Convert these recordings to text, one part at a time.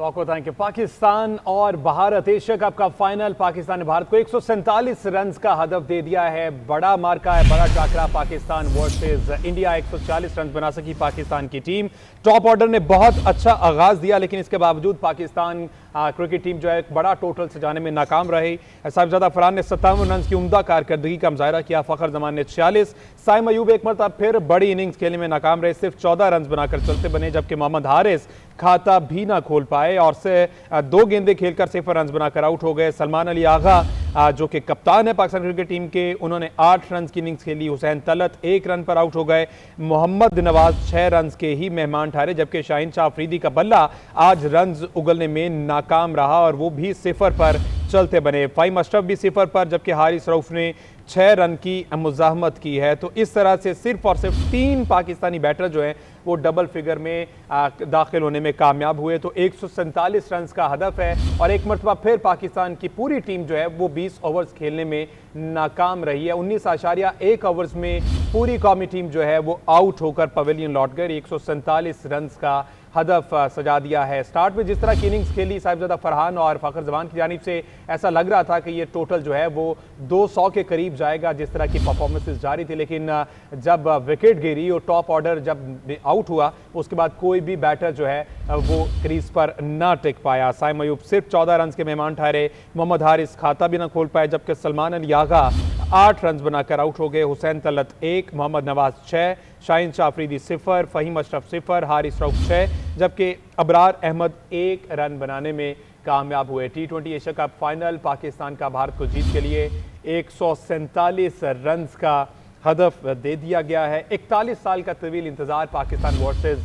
तो thank you. Pakistan और Bharat Asia cup का फाइनल, पाकिस्तान ने भारत को 147 रन का हदफ दे दिया है। बड़ा मार्का है, बड़ा टाकरा पाकिस्तान वर्सेस इंडिया। 140 रन बना सकी पाकिस्तान की टीम। टॉप ऑर्डर ने बहुत अच्छा आगाज दिया, लेकिन इसके बावजूद पाकिस्तान क्रिकेट टीम जो है एक बड़ा टोटल सजाने में नाकाम रही। साहिबजादा फरहान ने 57 रन की उम्दा कारकर्दगी का मुजाहरा किया। फखर जमान ने 46। साइम अयूब एक मरतबा फिर बड़ी इनिंग्स खेलने में नाकाम रहे, सिर्फ 14 रन बनाकर चलते बने, जबकि मोहम्मद हारिस खाता भी ना खोल पाए और से 2 गेंदें खेलकर 0 रन बनाकर आउट हो गए। सलमान अली आगा जो कि कप्तान है पाकिस्तान क्रिकेट टीम के, उन्होंने 8 रन की इनिंग्स खेली। हुसैन तलत 1 रन पर आउट हो गए। मोहम्मद नवाज 6 रन के ही मेहमान ठहरे, जबकि शाहीन शाह अफरीदी का बल्ला आज रन उगलने में नाकाम रहा और वो भी 0 पर चलते बने। फ़हीम अशरफ भी 0 पर, जबकि हारिस रऊफ ने 6 रन की मुज़ाहमत की है। तो इस तरह से सिर्फ और सिर्फ 3 पाकिस्तानी बैटर जो हैं वो डबल फिगर में दाखिल होने में कामयाब हुए। तो 147 रन का हदफ है और एक मरतबा फिर पाकिस्तान की पूरी टीम जो है वो 20 ओवर्स खेलने में नाकाम रही है। 19.1 ओवर्स में पूरी कौमी टीम जो है वो आउट होकर पवेलियन लौट गई। 147 रन का हदफ सजा दिया है। स्टार्ट में जिस तरह की इनिंग्स खेली साहिबजादा फरहान और फखर जमान की जानिब से, ऐसा लग रहा था कि ये टोटल जो है वो 200 के करीब जाएगा, जिस तरह की परफॉर्मेंसेस जारी थी। लेकिन जब विकेट गिरी और टॉप ऑर्डर जब आउट हुआ, उसके बाद कोई भी बैटर जो है वो क्रीज पर ना टिक पाया। साइम अयूब सिर्फ 14 रन के मेहमान ठहरे। मोहम्मद हारिस खाता भी ना खोल पाए, जबकि सलमान अली आगा 8 रन बनाकर आउट हो गए। हुसैन तलत 1, मोहम्मद नवाज 6, शाहीन शाह अफरीदी 0, फ़हीम अशरफ 0, हारिस रऊफ 6, जबकि अबरार अहमद 1 रन बनाने में कामयाब हुए। T20 Asia cup final, Pakistan का भारत को जीत के लिए 147 रन का हदफ दे दिया गया है। 41 साल का तवील इंतजार Pakistan versus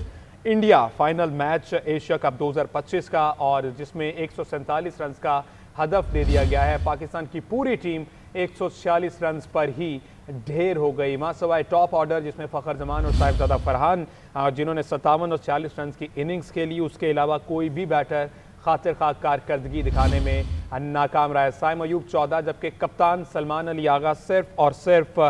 India final match Asia cup 2025 का, और जिसमें 147 रन का हदफ दे दिया गया है। पाकिस्तान की पूरी टीम 146 रन पर ही ढेर हो गई। मां सवाए टॉप ऑर्डर जिसमें फ़खर जमान और साहिबजादा फरहान जिन्होंने 57 और 46 रन की इनिंग्स खेली, उसके अलावा कोई भी बैटर खातिर खा कारकर्दगी दिखाने में नाकाम रहा है। साइम अयूब 14, जबकि कप्तान सलमान अली आगा सिर्फ और सिर्फ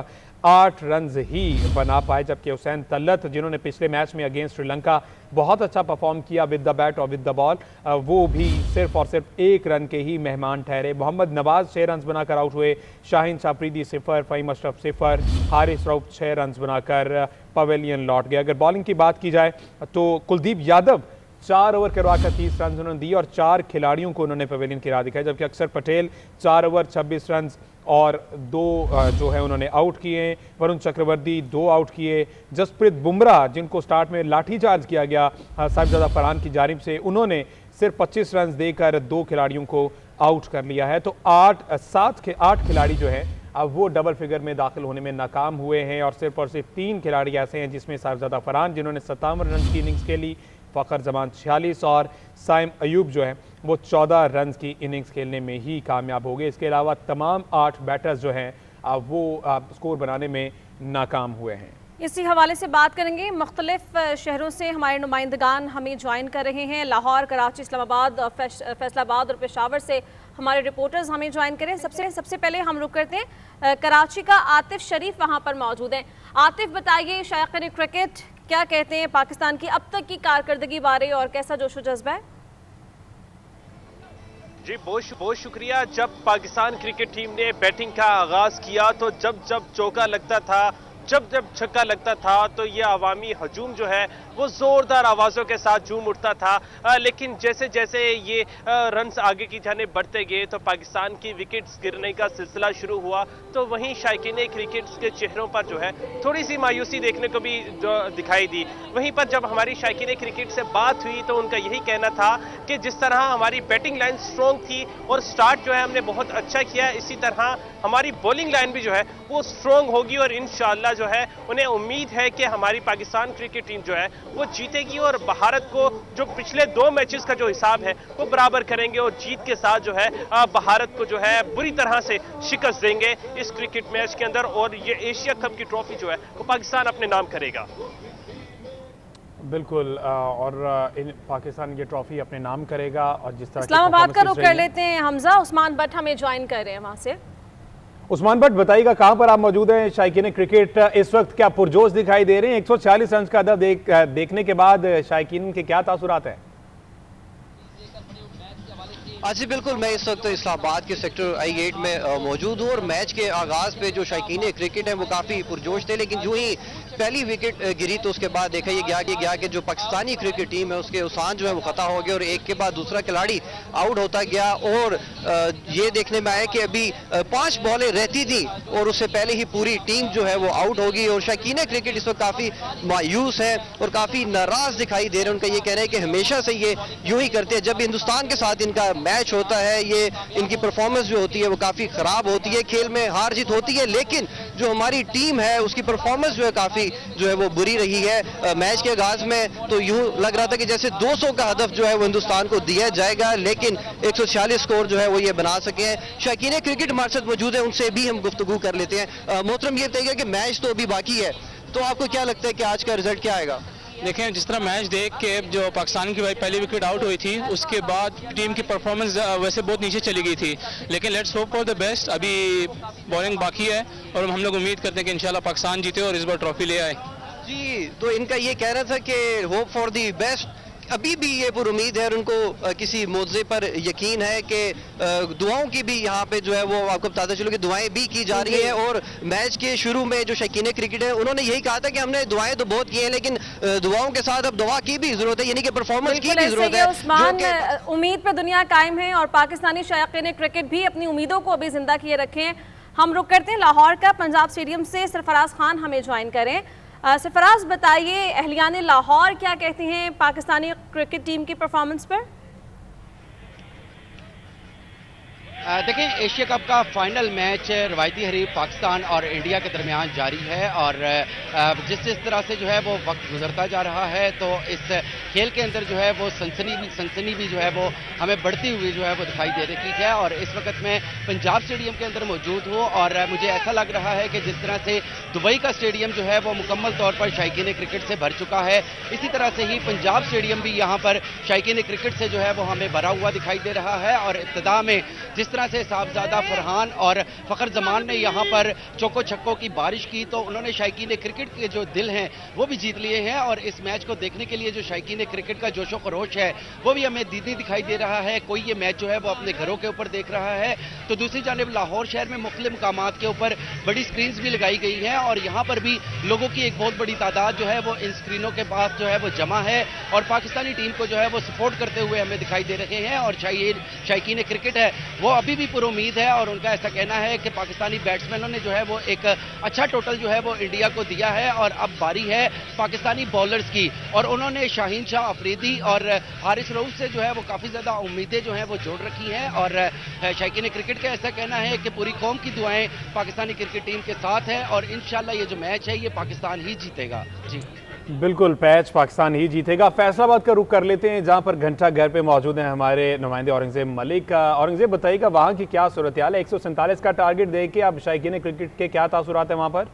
8 रन ही बना पाए, जबकि हुसैन तलत जिन्होंने पिछले मैच में अगेंस्ट श्रीलंका बहुत अच्छा परफॉर्म किया विद द बैट और विद द बॉल, वो भी सिर्फ और सिर्फ 1 रन के ही मेहमान ठहरे। मोहम्मद नवाज 6 रन बनाकर आउट हुए। शाहीन शाह अफरीदी 0, फ़हीम अशरफ 0, हारिस रऊफ 6 रन बनाकर पवेलियन लौट गए। अगर बॉलिंग की बात की जाए तो कुलदीप यादव 4 ओवर करवाकर 30 रन उन्होंने दिए और 4 खिलाड़ियों को उन्होंने पवेलियन की राह दिखाई, जबकि अक्षर पटेल 4 ओवर 26 रन और 2 जो है उन्होंने आउट किए। वरुण चक्रवर्ती 2 आउट किए। जसप्रीत बुमराह जिनको स्टार्ट में लाठीचार्ज किया गया साहिबजादा फरहान की जानिब से, उन्होंने सिर्फ 25 रन देकर 2 खिलाड़ियों को आउट कर लिया है। तो 8 खिलाड़ी जो है अब वो डबल फिगर में दाखिल होने में नाकाम हुए हैं और सिर्फ 3 खिलाड़ी ऐसे हैं जिसमें साहिबजादा फरहान जिन्होंने 57 रन की इनिंग्स खेली, फ़खर जमान 46 और साइम अयूब जो है वो 14 रन की इनिंग्स खेलने में ही कामयाब हो गए। इसके अलावा तमाम 8 बैटर्स जो हैं वो स्कोर बनाने में नाकाम हुए हैं। इसी हवाले से बात करेंगे। मुख्तलिफ शहरों से हमारे नुमाइंदगान हमें ज्वाइन कर रहे हैं। लाहौर, कराची, इस्लामाबाद, फैसलाबाद और पेशावर से हमारे रिपोर्टर्स हमें ज्वाइन करें। सबसे पहले हम रुक करते हैं कराची का। आतिफ शरीफ वहाँ पर मौजूद हैं। आतिफ, बताइए शायकीन क्रिकेट क्या कहते हैं पाकिस्तान की अब तक की कारकर्दगी बारे और कैसा जोशो जज्बा है? जी बहुत शुक्रिया। जब पाकिस्तान क्रिकेट टीम ने बैटिंग का आगाज किया तो जब चौका लगता था, जब छक्का लगता था, तो ये अवामी हजूम जो है वो जोरदार आवाज़ों के साथ झूम उठता था। लेकिन जैसे जैसे ये रन्स आगे की जाने बढ़ते गए तो पाकिस्तान की विकेट्स गिरने का सिलसिला शुरू हुआ, तो वहीं शायकीन क्रिकेट के चेहरों पर जो है थोड़ी सी मायूसी देखने को भी जो दिखाई दी। वहीं पर जब हमारी शायकीन क्रिकेट से बात हुई तो उनका यही कहना था कि जिस तरह हमारी बैटिंग लाइन स्ट्रॉन्ग थी और स्टार्ट जो है हमने बहुत अच्छा किया, इसी तरह हमारी बॉलिंग लाइन भी जो है वो स्ट्रॉन्ग होगी और इंशाअल्लाह जो है उन्हें उम्मीद है कि हमारी पाकिस्तान क्रिकेट टीम जो है वो जीतेगी और भारत को जो पिछले 2 मैचेस का जो हिसाब है वो बराबर करेंगे और जीत के साथ जो है भारत को जो है बुरी तरह से शिकस्त देंगे इस क्रिकेट मैच के अंदर, और ये एशिया कप की ट्रॉफी जो है वो पाकिस्तान अपने नाम करेगा। बिल्कुल, और पाकिस्तान ये ट्रॉफी अपने नाम करेगा। और जिस तरह इस्लामाबाद का रुख कर लेते हैं हमजा। उस्मान बट हमें ज्वाइन कर रहे हैं वहाँ से। उस्मान भट्ट, बताइएगा कहां पर आप मौजूद हैं? शायकीन क्रिकेट इस वक्त क्या पुरजोश दिखाई दे रहे हैं? 146 रन का अदद देखने के बाद शायकीन के क्या तासुरात हैं? आज जी बिल्कुल, मैं इस वक्त इस्लामाबाद के सेक्टर I-8 में मौजूद हूँ और मैच के आगाज़ पे जो शायकीन क्रिकेट है वो काफ़ी पुरजोश थे, लेकिन जो ही पहली विकेट गिरी तो उसके बाद देखा ये गया कि जो पाकिस्तानी क्रिकेट टीम है उसके उसान जो है वो खता हो गया और एक के बाद दूसरा खिलाड़ी आउट होता गया। और ये देखने में आया कि अभी 5 बॉलें रहती थी और उससे पहले ही पूरी टीम जो है वो आउट होगी और शायकीन क्रिकेट इस वक्त काफ़ी मायूस है और काफ़ी नाराज़ दिखाई दे रहे हैं। उनका ये कहना है कि हमेशा से ये यूं ही करते हैं, जब हिंदुस्तान के साथ इनका मैच होता है ये इनकी परफॉर्मेंस जो होती है वो काफ़ी ख़राब होती है, खेल में हार जीत होती है, लेकिन जो हमारी टीम है उसकी परफॉर्मेंस जो है काफ़ी जो है वो बुरी रही है। मैच के आगाज में तो यूं लग रहा था कि जैसे 200 का हदफ जो है वो हिंदुस्तान को दिया जाएगा, लेकिन 146 स्कोर जो है वो ये बना सके हैं। शायकीन क्रिकेट हमारे साथ मौजूद है, उनसे भी हम गुफ्तगू कर लेते हैं। मोहतरम ये बताइएगा कि मैच तो अभी बाकी है, तो आपको क्या लगता है कि आज का रिजल्ट क्या आएगा? देखें, जिस तरह मैच देख के जो पाकिस्तान की पहली विकेट आउट हुई थी उसके बाद टीम की परफॉर्मेंस वैसे बहुत नीचे चली गई थी, लेकिन let's hope for the best. अभी बॉलिंग बाकी है और हम लोग उम्मीद करते हैं कि इंशाल्लाह पाकिस्तान जीते और इस बार ट्रॉफी ले आए। जी, तो इनका ये कहना था कि होप फॉर द बेस्ट, अभी भी ये पूरी उम्मीद है और उनको किसी मौजे पर यकीन है कि दुआओं की भी यहाँ पे जो है वो आपको बताता चलो कि दुआएं भी की जा रही है। और मैच के शुरू में जो शौकीन क्रिकेट है उन्होंने यही कहा था कि हमने दुआएं तो बहुत की हैं, लेकिन दुआओं के साथ अब दुआ की भी जरूरत है, यानी कि परफॉर्मेंस की भी जरूरत है। उस्मान, उम्मीद पे दुनिया कायम है और पाकिस्तानी शौकीन क्रिकेट भी अपनी उम्मीदों को अभी जिंदा किए रखे हैं। हम रुक करते हैं लाहौर का, पंजाब स्टेडियम से सरफराज खान हमें ज्वाइन करें। सरफराज, बताइए अहलियान लाहौर क्या कहते हैं पाकिस्तानी क्रिकेट टीम की परफॉर्मेंस पर? देखें, एशिया कप का फाइनल मैच रवायती हरीफ पाकिस्तान और इंडिया के दरमियान जारी है और जिस तरह से जो है वो वक्त गुजरता जा रहा है तो इस खेल के अंदर जो है वो सनसनी भी जो है वो हमें बढ़ती हुई जो है वो दिखाई दे रही है। और इस वक्त मैं पंजाब स्टेडियम के अंदर मौजूद हूँ और मुझे ऐसा लग रहा है कि जिस तरह से दुबई का स्टेडियम जो है वो मुकम्मल तौर पर शायकीन क्रिकेट से भर चुका है, इसी तरह से ही पंजाब स्टेडियम भी यहाँ पर शायकीन क्रिकेट से जो है वो हमें भरा हुआ दिखाई दे रहा है। और इब्तिदा में जिस तरह से साहबजादा फरहान और फ़खर जमान ने यहाँ पर चौको छक्कों की बारिश की तो उन्होंने शायकीन क्रिकेट के जो दिल हैं वो भी जीत लिए हैं। और इस मैच को देखने के लिए जो शायकीन क्रिकेट का जोशो खरोश है वो भी हमें दीदी दिखाई दे रहा है। कोई ये मैच जो है वो अपने घरों के ऊपर देख रहा है तो दूसरी जानिब लाहौर शहर में मुख्तलिफ मकामात के ऊपर बड़ी स्क्रीन भी लगाई गई हैं और यहाँ पर भी लोगों की एक बहुत बड़ी तादाद जो है वो इन स्क्रीनों के पास जो है वो जमा है और पाकिस्तानी टीम को जो है वो सपोर्ट करते हुए हमें दिखाई दे रहे हैं। और शायकीन क्रिकेट है वो अभी भी पूरी उम्मीद है और उनका ऐसा कहना है कि पाकिस्तानी बैट्समैनों ने जो है वो एक अच्छा टोटल जो है वो इंडिया को दिया है और अब बारी है पाकिस्तानी बॉलर्स की। और उन्होंने शाहीन शाह अफरीदी और हारिस रऊफ से जो है वो काफ़ी ज़्यादा उम्मीदें जो हैं वो जोड़ रखी हैं। और शायकीन क्रिकेट का ऐसा कहना है कि पूरी कौम की दुआएं पाकिस्तानी क्रिकेट टीम के साथ है और इंशाल्लाह ये जो मैच है ये पाकिस्तान ही जीतेगा। जी बिल्कुल, पैच पाकिस्तान ही जीतेगा। फैसलाबाद का रुख कर लेते हैं जहां पर घंटा घर पे मौजूद हैं हमारे नुमाइंदे औरंगजेब मलिक। औरंगजेब, बताइएगा वहां की क्या सूरत हाल है? 147 का टारगेट दे के अब शायकीन क्रिकेट के क्या तासुरात है वहां पर?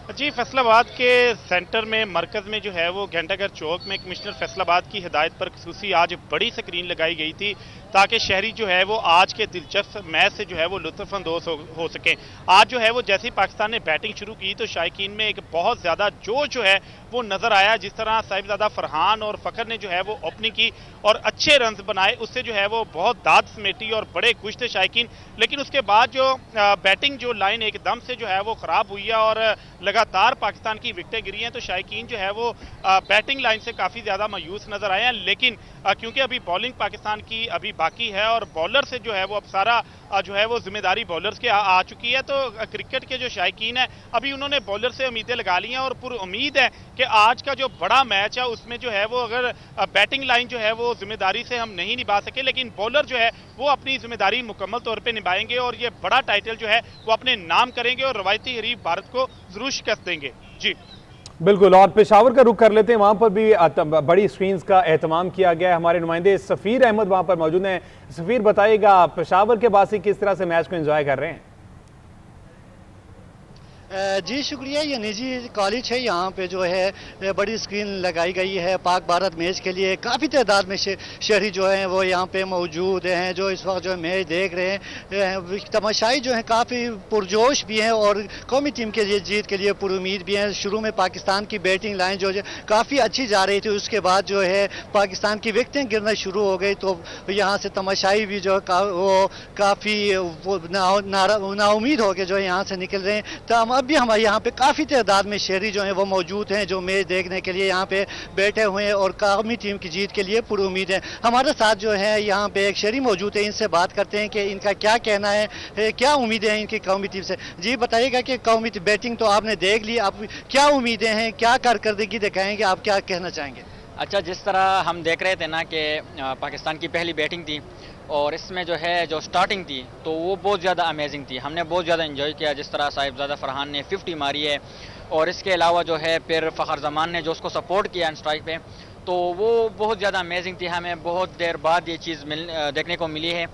जी, फैसलाबाद के सेंटर में मरकज़ में जो है वो घंटाघर चौक में कमिश्नर फैसलाबाद की हिदायत पर खुसूसी आज बड़ी स्क्रीन लगाई गई थी ताकि शहरी जो है वो आज के दिलचस्प मैच से जो है वो लुत्फ़अंदोज़ हो सकें। आज जो है वो जैसे ही पाकिस्तान ने बैटिंग शुरू की तो शायकीन में एक बहुत ज़्यादा जोश जो है वो नज़र आया। जिस तरह साहिबजादा फरहान और फ़खर ने जो है वो ओपनिंग की और अच्छे रन बनाए, उससे जो है वो बहुत दाद समेटी और बड़े खुश थे शायकीन। लेकिन उसके बाद जो बैटिंग जो लाइन एकदम से जो है वो ख़राब हुई है और लगातार पाकिस्तान की विकेटें गिरी हैं तो शायकीन जो है वो बैटिंग लाइन से काफ़ी ज़्यादा मायूस नज़र आए हैं। लेकिन क्योंकि अभी बॉलिंग पाकिस्तान की अभी बाकी है और बॉलर से जो है वो अब सारा जो है वो जिम्मेदारी बॉलर्स के आ चुकी है तो क्रिकेट के जो शायकीन है अभी उन्होंने बॉलर से उम्मीदें लगा ली हैं और पूरी उम्मीद है कि आज का जो बड़ा मैच है उसमें जो है वो अगर बैटिंग लाइन जो है वो जिम्मेदारी से हम नहीं निभा सके लेकिन बॉलर जो है वो अपनी जिम्मेदारी मुकम्मल तौर पर निभाएंगे और ये बड़ा टाइटल जो है वो अपने नाम करेंगे और रवायती हरीफ भारत को जरूर शिकस्त देंगे। जी बिल्कुल, और पेशावर का रुख कर लेते हैं, वहां पर भी बड़ी स्क्रीन्स का एहतमाम किया गया है। हमारे नुमाइंदे सफ़ीर अहमद वहां पर मौजूद हैं। सफ़ीर, बताइएगा पेशावर के बासी किस तरह से मैच को एंजॉय कर रहे हैं? जी शुक्रिया। ये निजी कॉलेज है, यहाँ पे जो है बड़ी स्क्रीन लगाई गई है पाक भारत मैच के लिए। काफ़ी तादाद में शहरी जो हैं वो यहाँ पे मौजूद हैं, जो इस वक्त जो है मैच देख रहे हैं। तमाशाई जो हैं काफ़ी पुरजोश भी हैं और कौमी टीम के लिए जीत के लिए पुरुमीद भी हैं। शुरू में पाकिस्तान की बैटिंग लाइन जो है काफ़ी अच्छी जा रही थी, उसके बाद जो है पाकिस्तान की विकेटें गिरना शुरू हो गई, तो यहाँ से तमाशाई भी जो है वो काफ़ी नाउमीद होकर जो है यहाँ से निकल रहे हैं। तो अब भी हमारे यहाँ पे काफ़ी तादाद में शहरी जो हैं वो मौजूद हैं, जो मैच देखने के लिए यहाँ पे बैठे हुए हैं और कौमी टीम की जीत के लिए पुरुमीद हैं। हमारे साथ जो है यहाँ पे एक शहरी मौजूद है, इनसे बात करते हैं कि इनका क्या कहना है, क्या उम्मीदें हैं इनकी कौमी टीम से। जी बताइएगा कि कौमी बैटिंग तो आपने देख ली, आप क्या उम्मीदें हैं, क्या कारकर्दगी दिखाएंगे, आप क्या कहना चाहेंगे? अच्छा, जिस तरह हम देख रहे थे ना कि पाकिस्तान की पहली बैटिंग थी और इसमें जो है जो स्टार्टिंग थी तो वो बहुत ज़्यादा अमेजिंग थी। हमने बहुत ज़्यादा एंजॉय किया जिस तरह साहिबजादा फरहान ने 50 मारी है और इसके अलावा जो है फिर फ़खर जमान ने जो उसको सपोर्ट किया स्ट्राइक पे, तो वो बहुत ज़्यादा अमेजिंग थी। हमें बहुत देर बाद ये चीज़ देखने को मिली है।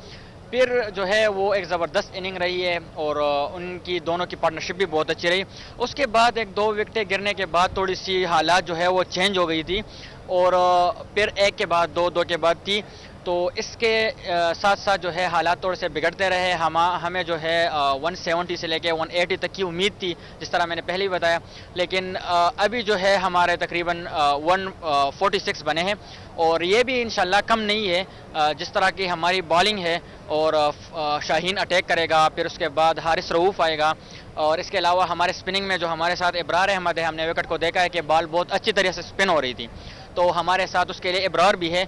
फिर जो है वो एक ज़बरदस्त इनिंग रही है और उनकी दोनों की पार्टनरशिप भी बहुत अच्छी रही। उसके बाद एक दो विकेटें गिरने के बाद थोड़ी सी हालात जो है वो चेंज हो गई थी और फिर एक के बाद दो के बाद थी, तो इसके साथ साथ जो है हालात थोड़े से बिगड़ते रहे। हमें जो है 170 से लेके 180 तक की उम्मीद थी, जिस तरह मैंने पहले ही बताया, लेकिन अभी जो है हमारे तकरीबन 146 बने हैं और ये भी इंशाल्लाह कम नहीं है। जिस तरह की हमारी बॉलिंग है और शाहीन अटैक करेगा, फिर उसके बाद हारिस रऊफ़ आएगा और इसके अलावा हमारे स्पिनिंग में जो हमारे साथ इब्रार अहमद है, हमने विकेट को देखा है कि बॉल बहुत अच्छी तरह से स्पिन हो रही थी, तो हमारे साथ उसके लिए इब्रार भी है।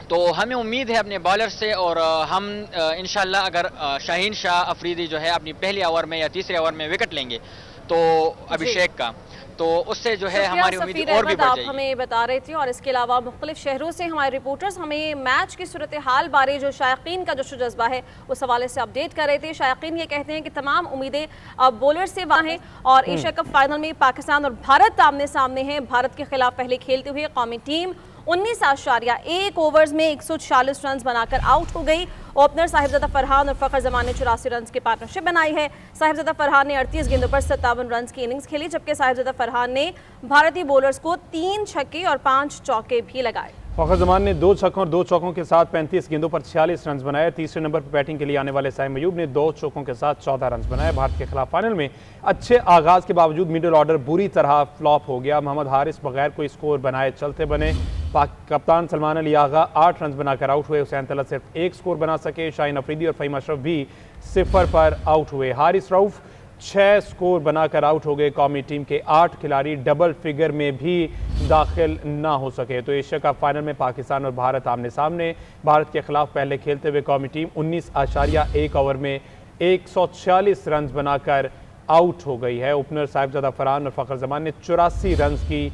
तो हमें उम्मीद है अपने बॉलर से और हम इंशाल्लाह अगर शाहीन शाह अफरीदी जो है अपनी पहली ओवर में या तीसरे ओवर में विकेट लेंगे तो अभिषेक का, तो उससे जो है हमारी उम्मीद और भी बढ़ जाएगी। आप हमें बता रहे थे और इसके अलावा मुख्तलिफ शहरों से हमारे रिपोर्टर्स हमें मैच की सूरत हाल बारे जो शायकीन का जो जज्बा है उस हवाले से अपडेट कर रहे थे। शायकीन ये कहते हैं कि तमाम उम्मीदें अब बॉलर से वहाँ हैं और एशिया कप फाइनल में पाकिस्तान और भारत आमने सामने हैं। भारत के खिलाफ पहले खेलते हुए कौमी टीम 19.1 ओवर्स में 140 रन बनाकर आउट हो गई। ओपनर साहिबजादा फरहान और फ़खर जमान ने 84 रन की पार्टनरशिप बनाई है। साहिबजादा फरहान ने 38 गेंदों पर 57 रन की इनिंग्स खेली, जबकि साहिबजादा फरहान ने भारतीय बॉलर्स को 3 छक्के और 5 चौके भी लगाए। फ़खर जमान ने 2 छक्कों और 2 चौकों के साथ 35 गेंदों पर 46 रन बनाए। तीसरे नंबर पर बैटिंग के लिए आने वाले साइम अयूब ने 2 चौकों के साथ 14 रन बनाए। भारत के खिलाफ फाइनल में अच्छे आगाज के बावजूद मिडिल ऑर्डर बुरी तरह फ्लॉप हो गया। मोहम्मद हारिस बगैर कोई स्कोर बनाए चलते बने। कप्तान सलमान अली आगा 8 रन बनाकर आउट हुए। हुसैन तलत सिर्फ 1 स्कोर बना सके। शाहीन अफरीदी और फ़हीम अशरफ भी 0 पर आउट हुए। हारिस रऊफ़ 6 स्कोर बनाकर आउट हो गए। कौमी टीम के 8 खिलाड़ी डबल फिगर में भी दाखिल ना हो सके। तो एशिया कप फाइनल में पाकिस्तान और भारत आमने सामने। भारत के खिलाफ पहले खेलते हुए कौमी टीम 19.1 ओवर में 146 रन बनाकर आउट हो गई है। ओपनर साहिबजादा फरहान और फ़खर जमान ने 84 रन की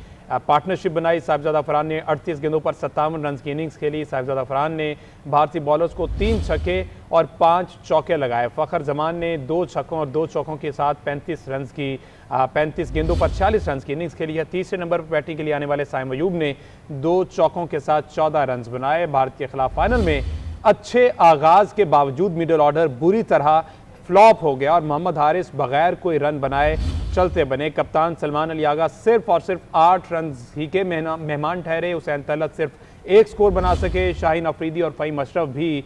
पार्टनरशिप बनाई। साहिबजादा फरहान ने 38 गेंदों पर 57 रन की इनिंग्स खेली। साहिबजादा फरहान ने भारतीय बॉलर्स को 3 छक्के और 5 चौके लगाए। फ़खर जमान ने 2 छक्कों और 2 चौकों के साथ 35 गेंदों पर 46 रन की इनिंग्स खेली है। तीसरे नंबर पर बैटिंग के लिए आने वाले साइम अयूब ने 2 चौकों के साथ 14 रन बनाए। भारत के खिलाफ फाइनल में अच्छे आगाज के बावजूद मिडिल ऑर्डर बुरी तरह फ्लॉप हो गया और मोहम्मद हारिस बगैर कोई रन बनाए चलते बने। कप्तान सलमान अली आगा सिर्फ और सिर्फ 8 रन ही के मेहमान ठहरे। हुसैन तलत सिर्फ 1 स्कोर बना सके। शाहीन अफरीदी और फ़हीम अशरफ भी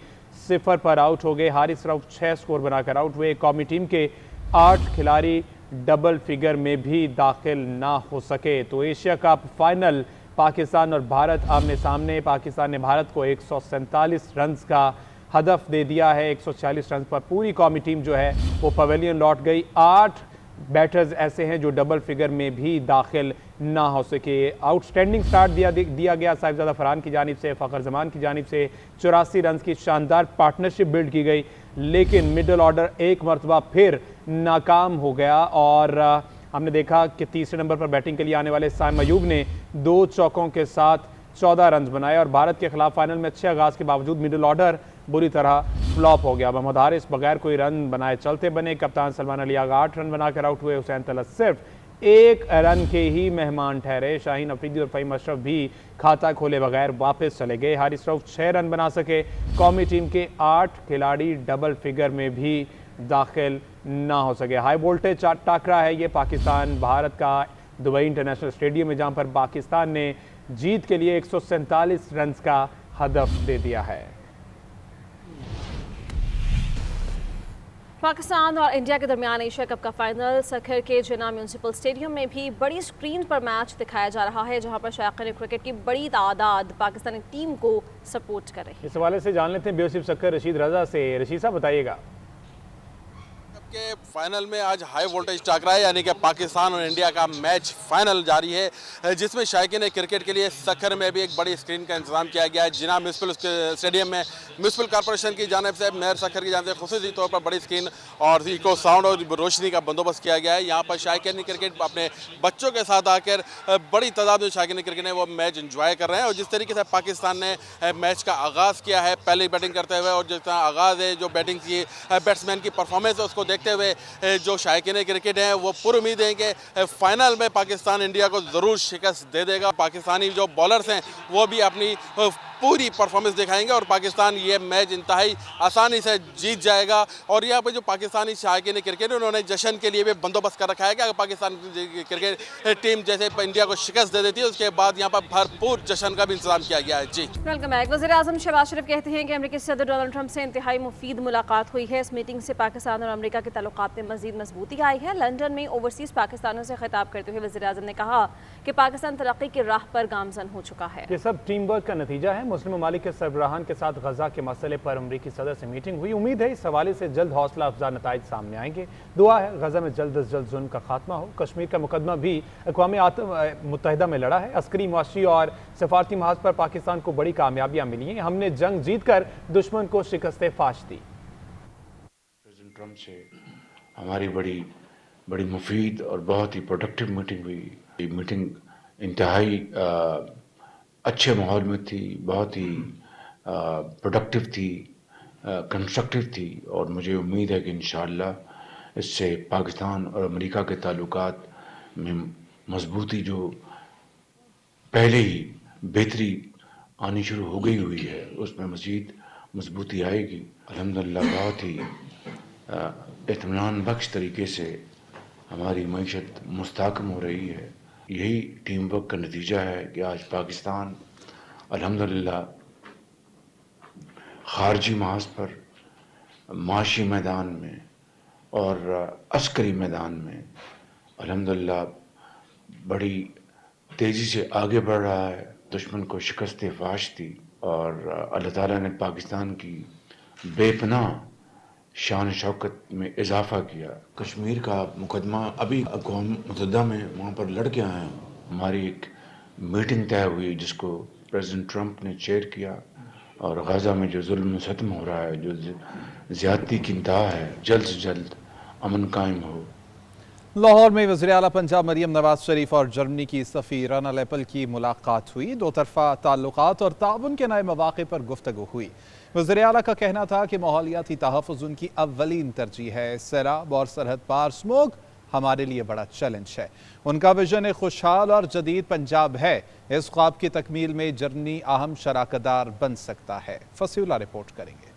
0 पर आउट हो गए। हारिस रऊफ़ 6 स्कोर बनाकर आउट हुए। कौमी टीम के 8 खिलाड़ी डबल फिगर में भी दाखिल ना हो सके। तो एशिया कप फाइनल पाकिस्तान और भारत आमने सामने। पाकिस्तान ने भारत को 147 रन का हदफ दे दिया है। 146 रन पर पूरी कौमी टीम जो है वो पवेलियन लौट गई। 8 बैटर्स ऐसे हैं जो डबल फिगर में भी दाखिल ना हो सके। आउटस्टैंडिंग स्टार्ट दिया गया साहिबजादा फरहान की जानिब से। फ़खर जमान की जानिब से 84 रन की शानदार पार्टनरशिप बिल्ड की गई, लेकिन मिडल ऑर्डर एक मरतबा फिर नाकाम हो गया और हमने देखा कि तीसरे नंबर पर बैटिंग के लिए आने वाले साइम अयूब ने 2 चौकों के साथ 14 रन बनाए और भारत के खिलाफ फाइनल में अच्छे आगाज के बावजूद मिडिल ऑर्डर बुरी तरह फ्लॉप हो गया। मोहम्मद हारिस बगैर कोई रन बनाए चलते बने। कप्तान सलमान अली आगा 8 रन बनाकर आउट हुए। हुसैन तलत सिर्फ 1 रन के ही मेहमान ठहरे। शाहीन अफरीदी और फ़हीम अशरफ भी खाता खोले बगैर वापस चले गए। हारिस रऊफ़ 6 रन बना सके। कौमी टीम के 8 खिलाड़ी डबल फिगर में भी दाखिल ना हो सके। हाई वोल्टेज टाकरा है ये पाकिस्तान भारत का दुबई इंटरनेशनल स्टेडियम में, जहां पर पाकिस्तान ने जीत के लिए 147 रन का हदफ दे दिया है। पाकिस्तान और इंडिया के दरमियान एशिया कप का फाइनल सखर के जिन्ना म्यूनिसिपल स्टेडियम में भी बड़ी स्क्रीन पर मैच दिखाया जा रहा है, जहां पर शायकीन क्रिकेट की बड़ी तादाद पाकिस्तानी टीम को सपोर्ट कर रही है। इस हवाले से जान लेते हैं बेवसीफ सखर रशीद रजा से। रशीद साहब बताइएगा। के फाइनल में आज हाई वोल्टेज टाकरा है, यानी कि पाकिस्तान और इंडिया का मैच फाइनल जारी है, जिसमें शायकीन क्रिकेट के लिए सखर में भी एक बड़ी स्क्रीन का इंतजाम किया गया है। जिन्ना म्यूनिसिपल स्टेडियम में म्यूनिसिपल कॉर्पोरेशन की जानिब से, मेयर सखर की जानिब से खुसूसी तौर पर बड़ी स्क्रीन और इको साउंड और रोशनी का बंदोबस्त किया गया है। यहाँ पर शायकीन क्रिकेट अपने बच्चों के साथ आकर बड़ी तादाद में शायकीन क्रिकेट ने वो मैच इंजॉय कर रहे हैं। और जिस तरीके से पाकिस्तान ने मैच का आगाज़ किया है पहले बैटिंग करते हुए, और जिस तरह आगाज़ है जो बैटिंग की बैट्समैन की परफॉर्मेंस है उसको देखते हुए जो शायकीन क्रिकेट हैं वो पूरी उम्मीद है कि फाइनल में पाकिस्तान इंडिया को ज़रूर शिकस्त दे देगा। पाकिस्तानी जो बॉलर्स हैं वो भी अपनी पूरी परफॉर्मेंस दिखाएंगे और पाकिस्तान ये मैच इंतहाई आसानी से जीत जाएगा। और यहाँ पर जो पाकिस्तानी शायकीन क्रिकेट है उन्होंने जश्न के लिए भी बंदोबस्त कर रखा है कि अगर पाकिस्तान क्रिकेट टीम जैसे इंडिया को शिकस्त दे देती है उसके बाद यहाँ पर भरपूर जश्न का भी इंतजाम किया गया है। जी वेलकम बैक। वज़ीर-ए-आज़म शहबाज शरीफ कहते हैं कि अमेरिकी सदर डोनाल्ड ट्रंप से इंतहाई मुफीद मुलाकात हुई है। इस मीटिंग से पाकिस्तान और अमेरिका के ताल्लुकात में मज़ीद मजबूती आई है। लंदन में ओवरसीज़ पाकिस्तानियों से खिताब करते हुए वज़ीर-ए-आज़म ने कहा कि पाकिस्तान तरक्की की राह पर गामजन हो चुका है। ये सब टीम वर्क का नतीजा है। मुस्लिम ममालिक के सरबराहान के साथ गजा के मसले पर अमरीकी सदर से मीटिंग हुई। उम्मीद है इस हवाले से जल्द हौसला अफजा नताइज सामने आएंगे। दुआ है गजा में जल्द अज जल्द जुल्म का खात्मा हो। कश्मीर का मुकदमा भी अक़वाम मुत्तहिदा में लड़ा है। अस्करी, मुआशी और सफारती महाज पर पाकिस्तान को बड़ी कामयाबियां मिली हैं। हमने जंग जीत कर दुश्मन को शिकस्त फाश दी। प्रेसिडेंट ट्रंप से हमारी बड़ी मुफीद और बहुत ही प्रोडक्टिव मीटिंग हुई। ये मीटिंग इंतहाई अच्छे माहौल में थी, बहुत ही प्रोडक्टिव थी, कंस्ट्रक्टिव थी। और मुझे उम्मीद है कि इंशाअल्लाह इससे पाकिस्तान और अमेरिका के ताल्लुकात में मजबूती जो पहले ही बेहतरी आनी शुरू हो गई हुई है उसमें मज़ीद मजबूती आएगी। अल्हम्दुलिल्लाह बहुत ही इत्मीनान बख्श तरीके से हमारी मईशत मुस्तहकम हो रही है। यही टीम वर्क का नतीजा है कि आज पाकिस्तान अल्हम्दुलिल्लाह खारजी महाज पर, माशी मैदान में और अस्करी मैदान में अल्हम्दुलिल्लाह बड़ी तेज़ी से आगे बढ़ रहा है। दुश्मन को शिकस्त फाश दी और अल्लाह ताला ने पाकिस्तान की बेपनाह शान शौकत में इजाफा किया। कश्मीर का मुकदमा अभी अक़वाम मुत्तहिदा में वहाँ पर लड़ के आए हैं। हमारी एक मीटिंग तय हुई जिसको प्रेसिडेंट ट्रंप ने चेयर किया, और गजा में जो जुल्म सतम हो रहा है, जो ज़्यादती की इंतहा है, जल्द से जल्द अमन कायम हो। लाहौर में वज़ीर आला पंजाब मरियम नवाज शरीफ और जर्मनी की सफ़ीर रना लेपल की मुलाकात हुई। दो तरफ़ा ताल्लुकात और ताउन के नए मौक़े पर गुफ्तगू हुई। वज़ीर आला का कहना था कि माहौलियाती तहफ़्फ़ुज़ उनकी अव्वलीन तरजीह है। सैलाब और सरहद पार स्मोक हमारे लिए बड़ा चैलेंज है। उनका विजन एक खुशहाल और जदीद पंजाब है। इस ख्वाब की तकमील में जर्मनी अहम शराकतदार बन सकता है। फसीउल्लाह रिपोर्ट करेंगे।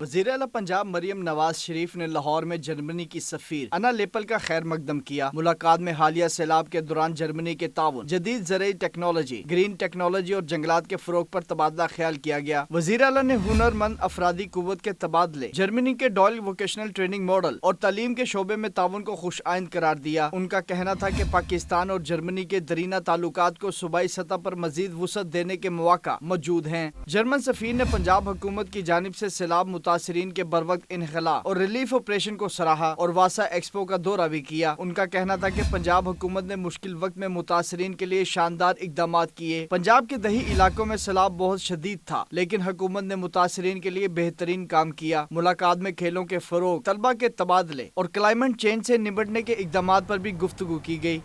वज़ीर आला पंजाब मरियम नवाज शरीफ ने लाहौर में जर्मनी की सफ़ीर अना लेपल का खैर मकदम किया। मुलाकात में हालिया सैलाब के दौरान जर्मनी के ताउन, जदीद ज़रूरी टेक्नोलॉजी, ग्रीन टेक्नोलॉजी और जंगलात के फ़रोग पर तबादला ख्याल किया गया। वज़ीर आला ने हुनरमंद अफरादी कुव्वत के तबादले, जर्मनी के डॉयल वोकेशनल ट्रेनिंग मॉडल और तालीम के शोबे में ताउन को खुश आइंद करार दिया। उनका कहना था कि पाकिस्तान और जर्मनी के दरीना ताल्लुकात को सूबाई सतह पर मजीद वुसअत देने के मौका मौजूद हैं। जर्मन सफ़ीर ने पंजाब हुकूमत की जानिब से सैलाब मुतासरीन के बरवक्त इनखला और रिलीफ ऑपरेशन को सराहा और वासा एक्सपो का दौरा भी किया। उनका कहना था कि पंजाब हुकूमत ने मुश्किल वक्त में मुतासरीन के लिए शानदार इकदामात किए। पंजाब के दही इलाकों में सैलाब बहुत शदीद था, लेकिन हुकूमत ने मुतासरीन के लिए बेहतरीन काम किया। मुलाकात में खेलों के फरोग, तलबा के तबादले और क्लाइमेट चेंज से निपटने के इकदामात पर भी गुफ्तगू की गई।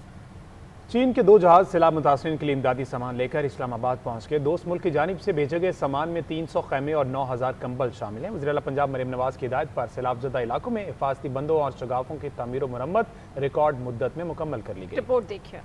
चीन के 2 जहाज सैलाब मुतासरीन के लिए इमदादी सामान लेकर इस्लामाबाद पहुंच गए। दोस्त मुल्क की जानिब से भेजे गए सामान में 300 खैमे और 9000 कंबल शामिल हैं। वज़ीर आला पंजाब मरियम नवाज की हिदायत पर सैलाबजदा इलाकों में हिफाजती बंदों और शगाफों की तामीर और मरम्मत रिकॉर्ड मुद्दत में मुकम्मल कर ली गई। रिपोर्ट देखिए।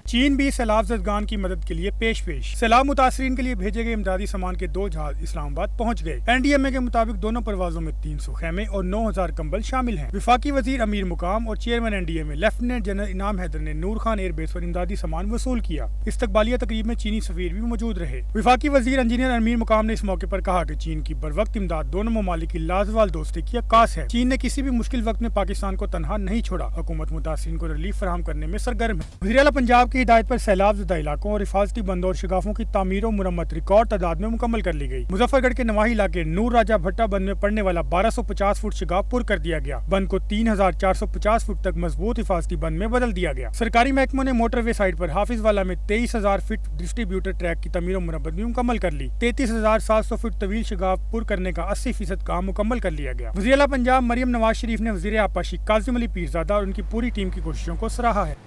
चीन भी सैलाब ज़दगान की मदद के लिए पेश सैलाब मुतासरीन के लिए भेजे गए इमदादी सामान के 2 जहाज इस्लामाबाद पहुँच गए। NDMA के मुताबिक दोनों परवाजों में 300 खेमे और 9000 कंबल शामिल हैं। विफाकी वजीर अमीर मुकाम और चेयरमैन NDMA लेफ्टिनेंट जनरल इनाम हैदर ने नूर खान एयरबेस पर इमदादी सामान वसूल किया। इस्तकबालिया तकरीब में चीनी सफीर भी मौजूद रहे। विफाकी वजीर इंजीनियर अमीर मुकाम ने इस मौके पर कहा कि चीन की बरवक्त इमदाद दोनों ममालिक की लाजवाल दोस्ती की अक्कास है। चीन ने किसी भी मुश्किल वक्त में पाकिस्तान को तनहा नहीं छोड़ा। हुकूमत मुतासिरीन को रिलीफ फराहम करने में सरगर्म है। वज़ीर आला पंजाब की हिदायत पर सैलाब ज़दा इलाकों और हिफाजती बंदों और शिगाफों की तामीर और मुरम्मत रिकॉर्ड तादाद में मुकम्मल कर ली गई। मुजफ्फरगढ़ के नवाही इलाके नूर राजा भट्टा बंद में पड़ने वाला 1250 फुट शिगाफ पुर कर दिया गया। बंद को 3450 फुट तक मजबूत हिफाजती बंद में बदल दिया गया। सरकारी महकमों ने मोटरवे साइड पर हाफिजवाला में 23,000 फीट डिस्ट्रीब्यूटर ट्रैक की तमीर और मुरम्मत भी मुकम्मल कर ली। 33,700 फीट तवील शिगाफ पुर करने का 80% काम मुकम्मल कर लिया गया। वज़ीर आला पंजाब मरियम नवाज शरीफ ने वज़ीर आपाशी काज़िम अली पीरज़ादा और उनकी पूरी टीम की कोशिशों को सराहा है।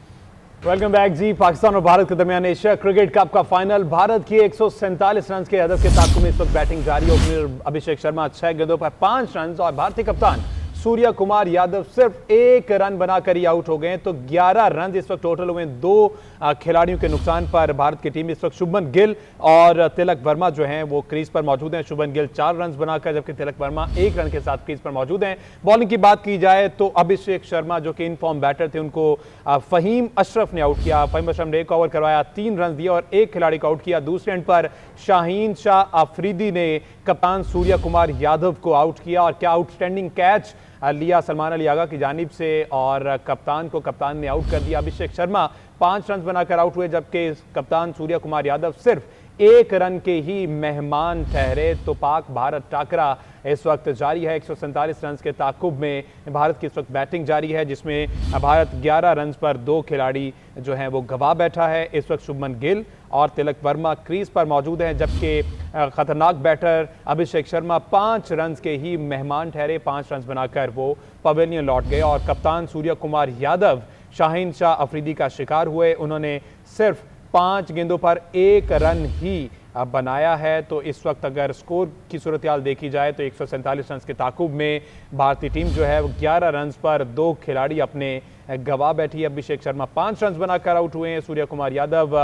वेलकम बैक जी। पाकिस्तान और भारत के दरमियान एशिया क्रिकेट कप का फाइनल। भारत की 147 रन के हदफ के ताक़ुब में इस वक्त बैटिंग जारी। ओपनर अभिषेक शर्मा 6 गेंदों पर 5 रन और भारतीय कप्तान सूर्य कुमार यादव सिर्फ 1 रन बनाकर ही आउट हो गए। तो 11 रन इस वक्त टोटल हुए। 2 खिलाड़ियों के नुकसान पर भारत की टीम इस वक्त शुभमन गिल और तिलक वर्मा जो हैं वो क्रीज पर मौजूद हैं। शुभमन गिल 4 रन बनाकर जबकि तिलक वर्मा 1 रन के साथ क्रीज पर मौजूद हैं। बॉलिंग की बात की जाए तो अभिषेक शर्मा जो कि इन फॉर्म बैटर थे उनको फहीम अशरफ ने आउट किया। फहीम अशरफ ने 1 ओवर करवाया, 3 रन दिए और 1 खिलाड़ी को आउट किया। दूसरे एंड पर शाहीन शाह अफरीदी ने कप्तान सूर्य कुमार यादव को आउट किया और क्या आउटस्टैंडिंग कैच लिया सलमान अली आगा की जानिब से और कप्तान ने आउट कर दिया। अभिषेक शर्मा 5 रन बनाकर आउट हुए जबकि कप्तान सूर्य कुमार यादव सिर्फ 1 रन के ही मेहमान ठहरे। तो पाक भारत टाकरा इस वक्त जारी है। 147 रन के ताकुब में भारत की इस वक्त बैटिंग जारी है जिसमें भारत 11 रन पर 2 खिलाड़ी जो हैं वो गवा बैठा है। इस वक्त शुभमन गिल और तिलक वर्मा क्रीज पर मौजूद हैं जबकि खतरनाक बैटर अभिषेक शर्मा 5 रन के ही मेहमान ठहरे। 5 रन बनाकर वो पवेलियन लौट गए और कप्तान सूर्य कुमार यादव शाहीन शाह अफरीदी का शिकार हुए। उन्होंने सिर्फ 5 गेंदों पर 1 रन ही बनाया है। तो इस वक्त अगर स्कोर की सूरत हाल देखी जाए तो 147 रन के ताकुब में भारतीय टीम जो है वो 11 रन पर 2 खिलाड़ी अपने गवा बैठी है। अभिषेक शर्मा 5 रन बनाकर आउट हुए हैं। सूर्य कुमार यादव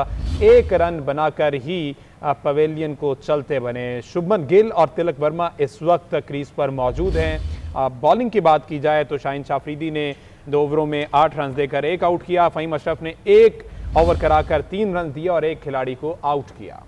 1 रन बनाकर ही पवेलियन को चलते बने। शुभमन गिल और तिलक वर्मा इस वक्त क्रीज पर मौजूद हैं। बॉलिंग की बात की जाए तो शाहीन शाह अफरीदी ने 2 ओवरों में 8 रन देकर 1 आउट किया। फहीम अशरफ ने 1 ओवर कराकर 3 रन दिए और 1 खिलाड़ी को आउट किया।